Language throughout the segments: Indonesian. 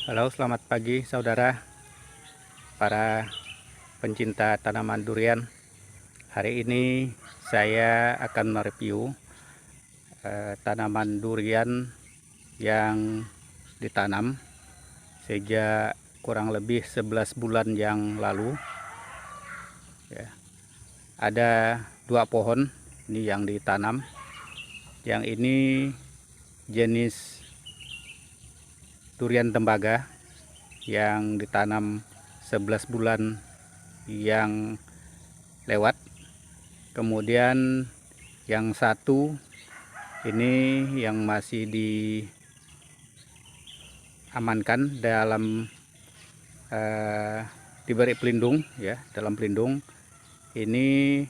Halo, selamat pagi saudara para pencinta tanaman durian. Hari ini saya akan mereview tanaman durian yang ditanam sejak kurang lebih 11 bulan yang lalu. Ya, ada 2 pohon ini yang ditanam. Yang ini jenis durian tembaga yang ditanam 11 bulan yang lewat. Kemudian yang satu ini yang masih diamankan dalam diberi pelindung ya, dalam pelindung. Ini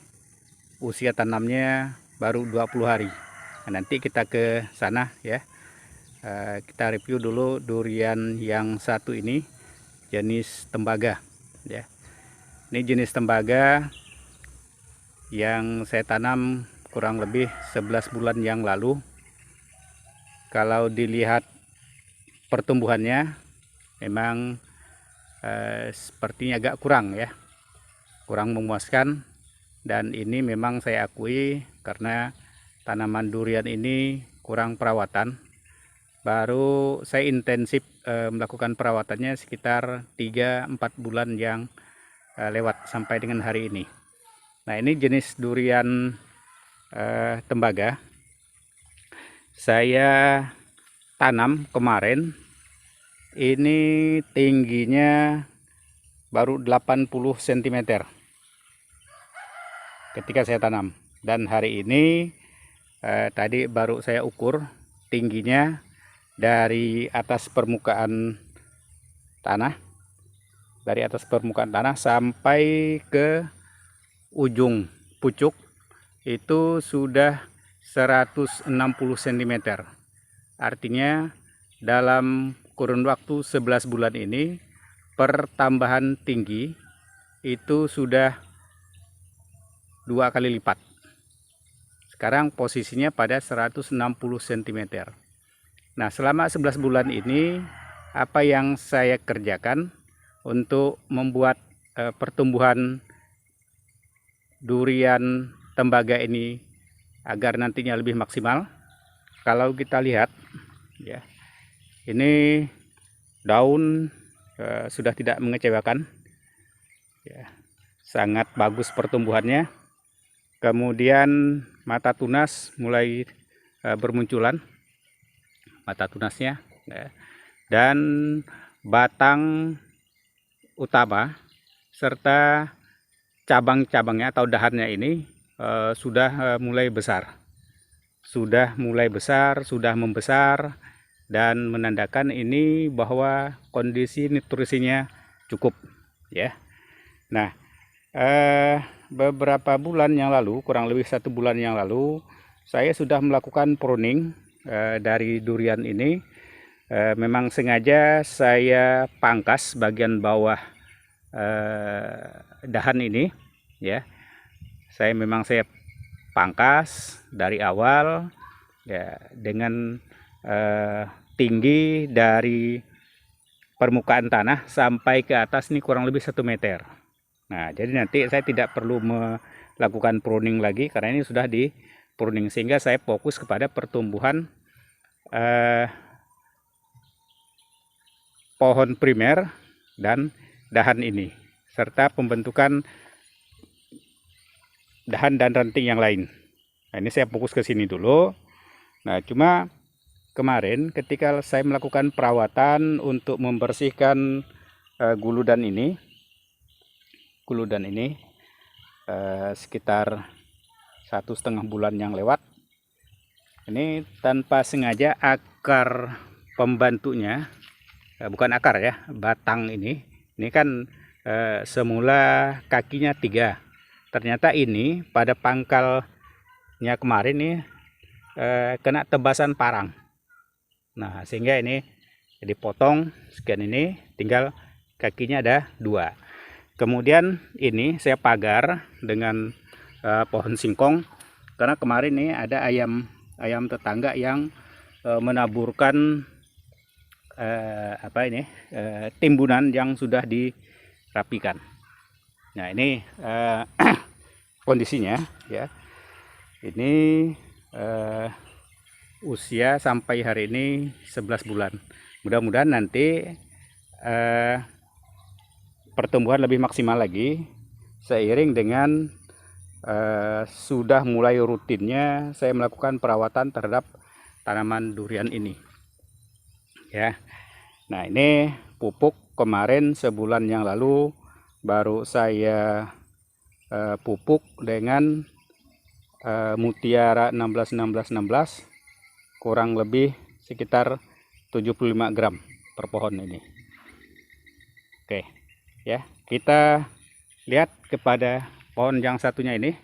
usia tanamnya baru 20 hari. Nah, nanti kita ke sana ya. Kita review dulu durian yang satu ini, jenis tembaga ya. Ini jenis tembaga yang saya tanam kurang lebih 11 bulan yang lalu. Kalau dilihat pertumbuhannya memang sepertinya agak kurang ya, kurang memuaskan. Dan ini memang saya akui karena tanaman durian ini kurang perawatan. Baru saya intensif melakukan perawatannya sekitar 3-4 bulan yang lewat sampai dengan hari ini. Nah, ini jenis durian tembaga. Saya tanam kemarin, ini tingginya baru 80 cm ketika saya tanam. Dan hari ini tadi baru saya ukur tingginya dari atas permukaan tanah, sampai ke ujung pucuk itu sudah 160 cm. Artinya dalam kurun waktu 11 bulan ini pertambahan tinggi itu sudah 2 kali lipat. Sekarang posisinya pada 160 cm. Nah, selama 11 bulan ini apa yang saya kerjakan untuk membuat pertumbuhan durian tembaga ini agar nantinya lebih maksimal. Kalau kita lihat ya, ini daun sudah tidak mengecewakan ya, sangat bagus pertumbuhannya. Kemudian mata tunas mulai bermunculan, mata tunasnya ya. Dan batang utama serta cabang-cabangnya atau dahannya ini sudah mulai besar, sudah membesar, dan menandakan ini bahwa kondisi nutrisinya cukup ya. Nah, beberapa bulan yang lalu, kurang lebih 1 bulan yang lalu, saya sudah melakukan pruning dari durian ini. Memang sengaja saya pangkas bagian bawah dahan ini ya. Saya pangkas dari awal ya, dengan tinggi dari permukaan tanah sampai ke atas ini kurang lebih 1 meter. Nah, jadi nanti saya tidak perlu melakukan pruning lagi karena ini sudah di pruning, sehingga saya fokus kepada pertumbuhan pohon primer dan dahan ini, serta pembentukan dahan dan ranting yang lain. Nah, ini saya fokus ke sini dulu. Nah, cuma kemarin ketika saya melakukan perawatan untuk membersihkan guludan ini sekitar 1,5 bulan yang lewat, ini tanpa sengaja akar pembantunya, bukan akar ya, batang ini kan semula kakinya 3. Ternyata ini pada pangkalnya kemarin nih kena tebasan parang. Nah, sehingga ini dipotong sekian, ini tinggal kakinya ada 2. Kemudian ini saya pagar dengan pohon singkong karena kemarin ini ada ayam tetangga yang menaburkan timbunan yang sudah dirapikan. Nah ini kondisinya ya. Ini usia sampai hari ini 11 bulan. Mudah-mudahan nanti pertumbuhan lebih maksimal lagi seiring dengan sudah mulai rutinnya saya melakukan perawatan terhadap tanaman durian ini ya. Nah ini pupuk kemarin sebulan yang lalu baru saya pupuk dengan Mutiara 16-16-16 kurang lebih sekitar 75 gram per pohon ini. Oke ya, kita lihat kepada pohon yang satunya ini.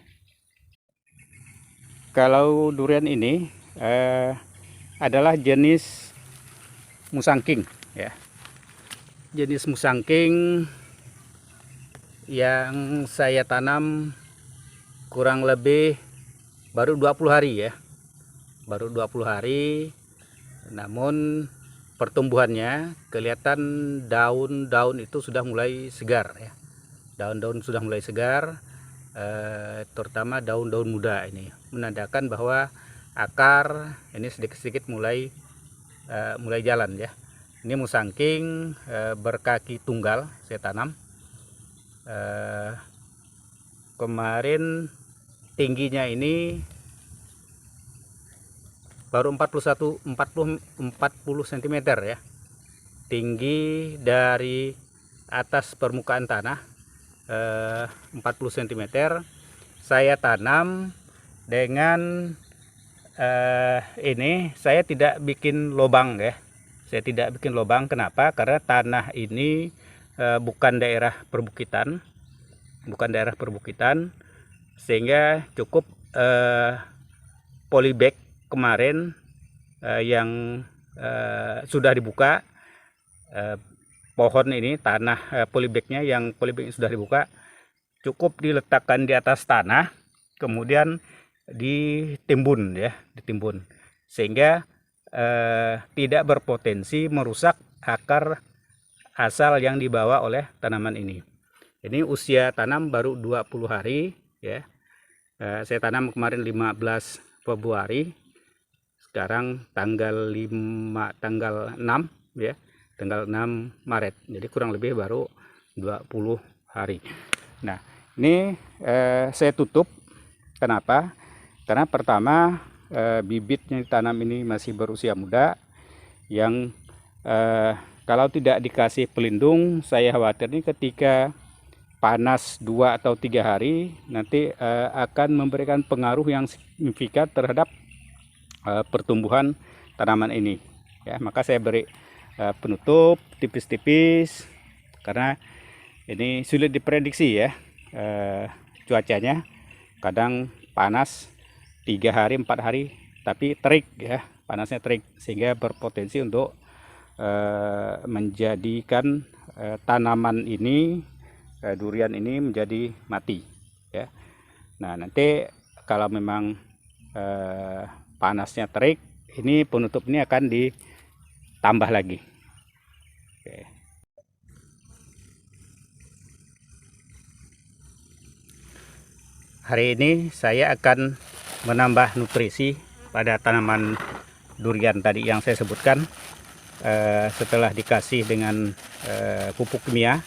Kalau durian ini adalah jenis musangking ya, jenis musangking yang saya tanam kurang lebih baru 20 hari ya, baru 20 hari. Namun pertumbuhannya kelihatan daun-daun itu sudah mulai segar ya, daun-daun sudah mulai segar, terutama daun-daun muda. Ini menandakan bahwa akar ini sedikit-sedikit mulai jalan ya. Ini musangking berkaki tunggal saya tanam. Kemarin tingginya ini baru 40 cm ya, tinggi dari atas permukaan tanah 40 cm. Saya tanam dengan ini saya tidak bikin lubang ya, saya tidak bikin lubang. Kenapa? Karena tanah ini bukan daerah perbukitan, sehingga cukup polybag kemarin yang sudah dibuka. Pohon ini tanah polybagnya sudah dibuka, cukup diletakkan di atas tanah kemudian ditimbun ya, ditimbun sehingga tidak berpotensi merusak akar asal yang dibawa oleh tanaman ini. Ini usia tanam baru 20 hari ya. Saya tanam kemarin 15 Februari. Sekarang tanggal 6 ya. Tanggal 6 Maret. Jadi kurang lebih baru 20 hari. Nah, ini saya tutup. Kenapa? Karena pertama bibitnya ditanam ini masih berusia muda, yang kalau tidak dikasih pelindung, saya khawatir ini ketika panas 2 atau 3 hari nanti akan memberikan pengaruh yang signifikan terhadap pertumbuhan tanaman ini ya. Maka saya beri penutup tipis-tipis karena ini sulit diprediksi ya, cuacanya kadang panas 3 hari 4 hari tapi terik ya, panasnya terik sehingga berpotensi untuk menjadikan tanaman ini, durian ini menjadi mati ya. Nah nanti kalau memang panasnya terik, ini penutup ini akan ditambah lagi. Oke. Hari ini saya akan menambah nutrisi pada tanaman durian tadi yang saya sebutkan. Setelah dikasih dengan pupuk kimia,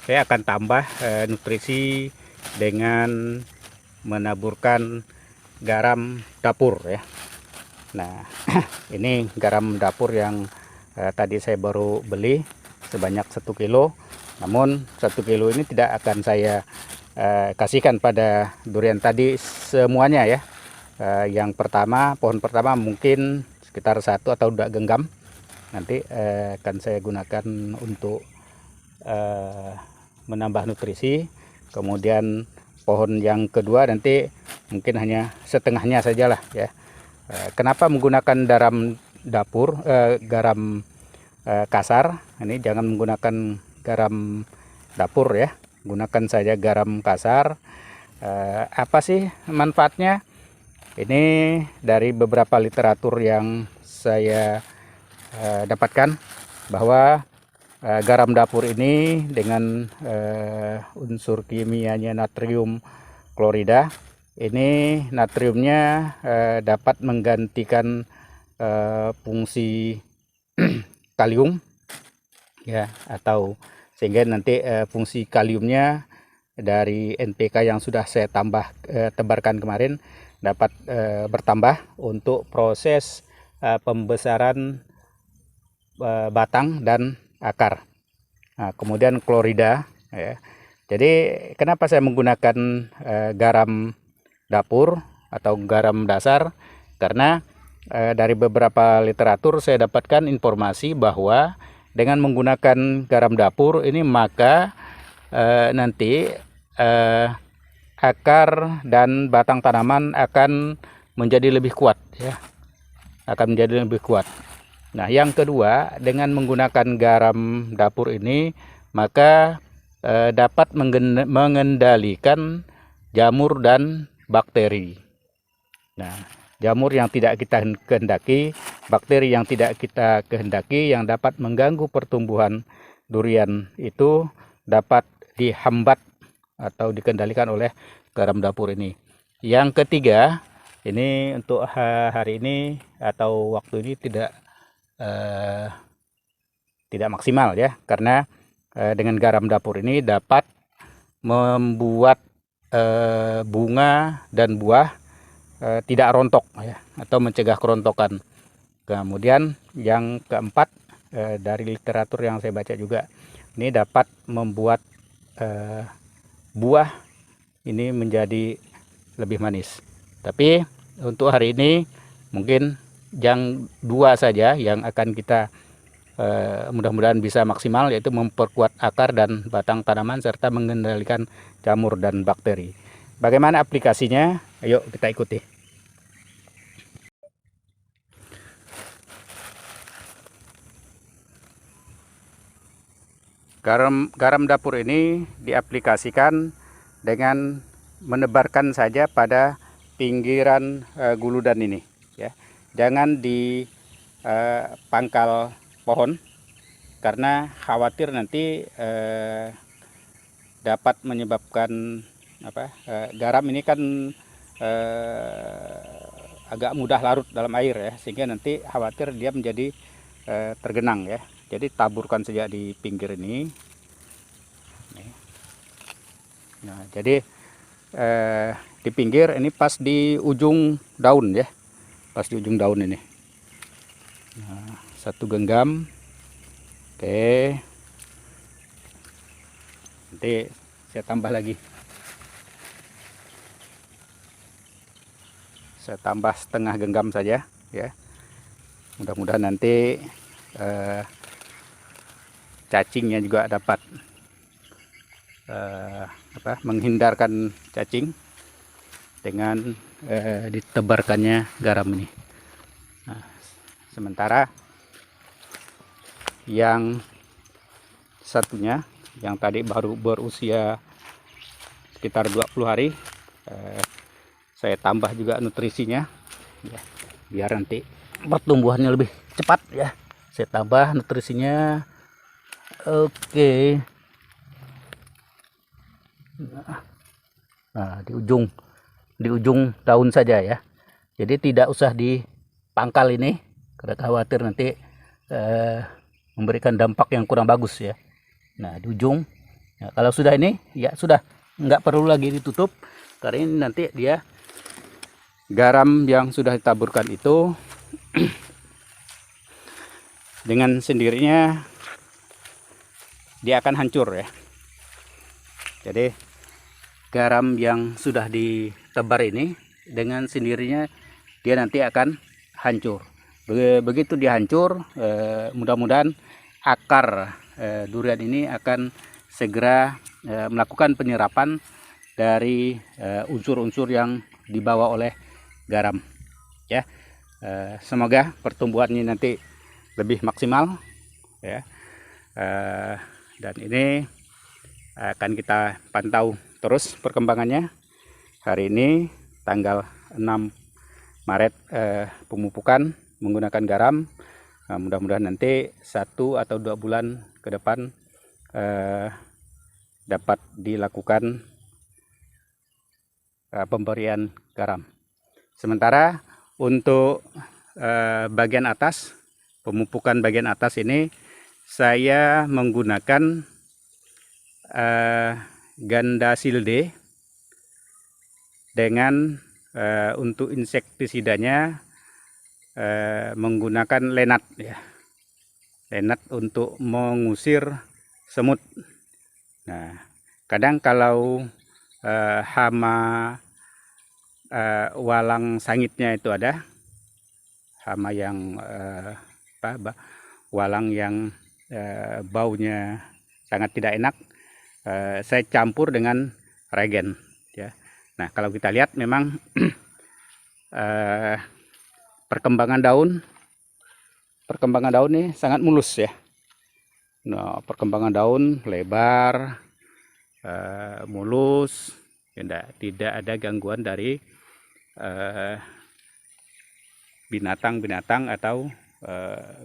saya akan tambah nutrisi dengan menaburkan garam dapur ya. Nah ini garam dapur yang tadi saya baru beli sebanyak 1 kilo. Namun 1 kilo ini tidak akan saya kasihkan pada durian tadi semuanya ya. Yang pertama, pohon pertama mungkin sekitar 1 atau 2 genggam. Nanti akan saya gunakan untuk menambah nutrisi. Kemudian pohon yang kedua nanti mungkin hanya setengahnya sajalah ya. Kenapa menggunakan garam dapur, garam kasar? Ini jangan menggunakan garam dapur ya, gunakan saja garam kasar. Apa sih manfaatnya? Ini dari beberapa literatur yang saya dapatkan bahwa garam dapur ini dengan unsur kimianya natrium klorida, ini natriumnya dapat menggantikan fungsi kalium ya, atau sehingga nanti fungsi kaliumnya dari NPK yang sudah saya tebarkan kemarin dapat bertambah untuk proses pembesaran batang dan akar. Nah, kemudian klorida ya. Jadi kenapa saya menggunakan garam dapur atau garam dasar? Karena dari beberapa literatur saya dapatkan informasi bahwa dengan menggunakan garam dapur ini maka nanti akar dan batang tanaman akan menjadi lebih kuat ya, akan menjadi lebih kuat. Nah, yang kedua, dengan menggunakan garam dapur ini maka dapat mengendalikan jamur dan bakteri. Nah, jamur yang tidak kita kehendaki, bakteri yang tidak kita kehendaki yang dapat mengganggu pertumbuhan durian itu dapat dihambat atau dikendalikan oleh garam dapur ini. Yang ketiga, ini untuk hari ini atau waktu ini tidak maksimal ya, karena dengan garam dapur ini dapat membuat bunga dan buah tidak rontok ya, atau mencegah kerontokan. Kemudian yang keempat, dari literatur yang saya baca juga, ini dapat membuat buah ini menjadi lebih manis. Tapi untuk hari ini mungkin yang dua saja yang akan kita mudah-mudahan bisa maksimal, yaitu memperkuat akar dan batang tanaman serta mengendalikan jamur dan bakteri. Bagaimana aplikasinya? Ayo kita ikuti. Garam dapur ini diaplikasikan dengan menebarkan saja pada pinggiran guludan ini ya. Jangan di pangkal pohon, karena khawatir nanti dapat menyebabkan garam ini kan agak mudah larut dalam air ya, sehingga nanti khawatir dia menjadi tergenang ya. Jadi taburkan saja di pinggir ini. Nah, jadi di pinggir ini pas di ujung daun ya, pas di ujung daun ini. Nah, satu genggam. Oke, nanti saya tambah lagi. Saya tambah setengah genggam saja ya. Mudah-mudahan nanti cacingnya juga dapat menghindarkan cacing dengan ditebarkannya garam ini. Nah, sementara yang satunya yang tadi baru berusia sekitar 20 hari, saya tambah juga nutrisinya ya, biar nanti pertumbuhannya lebih cepat ya. Saya tambah nutrisinya. Oke. Nah, di ujung daun saja ya. Jadi tidak usah di pangkal ini, karena khawatir nanti memberikan dampak yang kurang bagus ya. Nah, di ujung. Nah, kalau sudah ini ya sudah, nggak perlu lagi ditutup, karena ini nanti dia garam yang sudah ditaburkan itu dengan sendirinya dia akan hancur ya. Jadi garam yang sudah ditebar ini dengan sendirinya dia nanti akan hancur. Begitu dia hancur, mudah-mudahan akar durian ini akan segera melakukan penyerapan dari unsur-unsur yang dibawa oleh garam ya. Semoga pertumbuhannya nanti lebih maksimal ya. Dan ini akan kita pantau terus perkembangannya. Hari ini tanggal 6 Maret pemupukan menggunakan garam. Nah, mudah-mudahan nanti 1 atau 2 bulan ke depan dapat dilakukan pemberian garam. Sementara untuk bagian atas, pemupukan bagian atas ini saya menggunakan ganda silde dengan untuk insektisidanya menggunakan lenat ya. Lenat untuk mengusir semut. Nah, kadang kalau hama walang sangitnya itu ada, hama yang walang yang baunya sangat tidak enak, saya campur dengan regen ya. Nah, kalau kita lihat memang perkembangan daun ini sangat mulus ya. Nah, perkembangan daun lebar, mulus, tidak ada gangguan dari binatang-binatang atau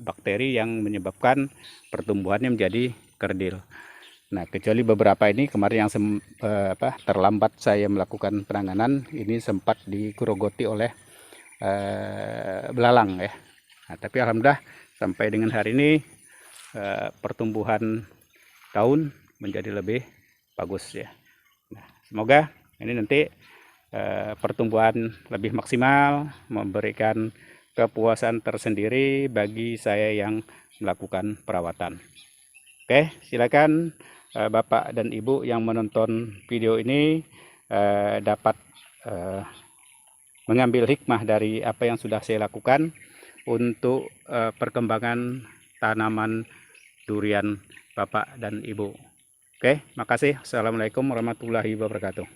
bakteri yang menyebabkan pertumbuhannya menjadi kerdil. Nah, kecuali beberapa ini kemarin yang terlambat saya melakukan penanganan, ini sempat digerogoti oleh belalang ya. Nah, tapi alhamdulillah sampai dengan hari ini pertumbuhan daun menjadi lebih bagus ya. Nah, semoga ini nanti pertumbuhan lebih maksimal, memberikan kepuasan tersendiri bagi saya yang melakukan perawatan. Oke, silakan Bapak dan Ibu yang menonton video ini dapat mengambil hikmah dari apa yang sudah saya lakukan untuk perkembangan tanaman durian Bapak dan Ibu. Oke, makasih. Assalamualaikum warahmatullahi wabarakatuh.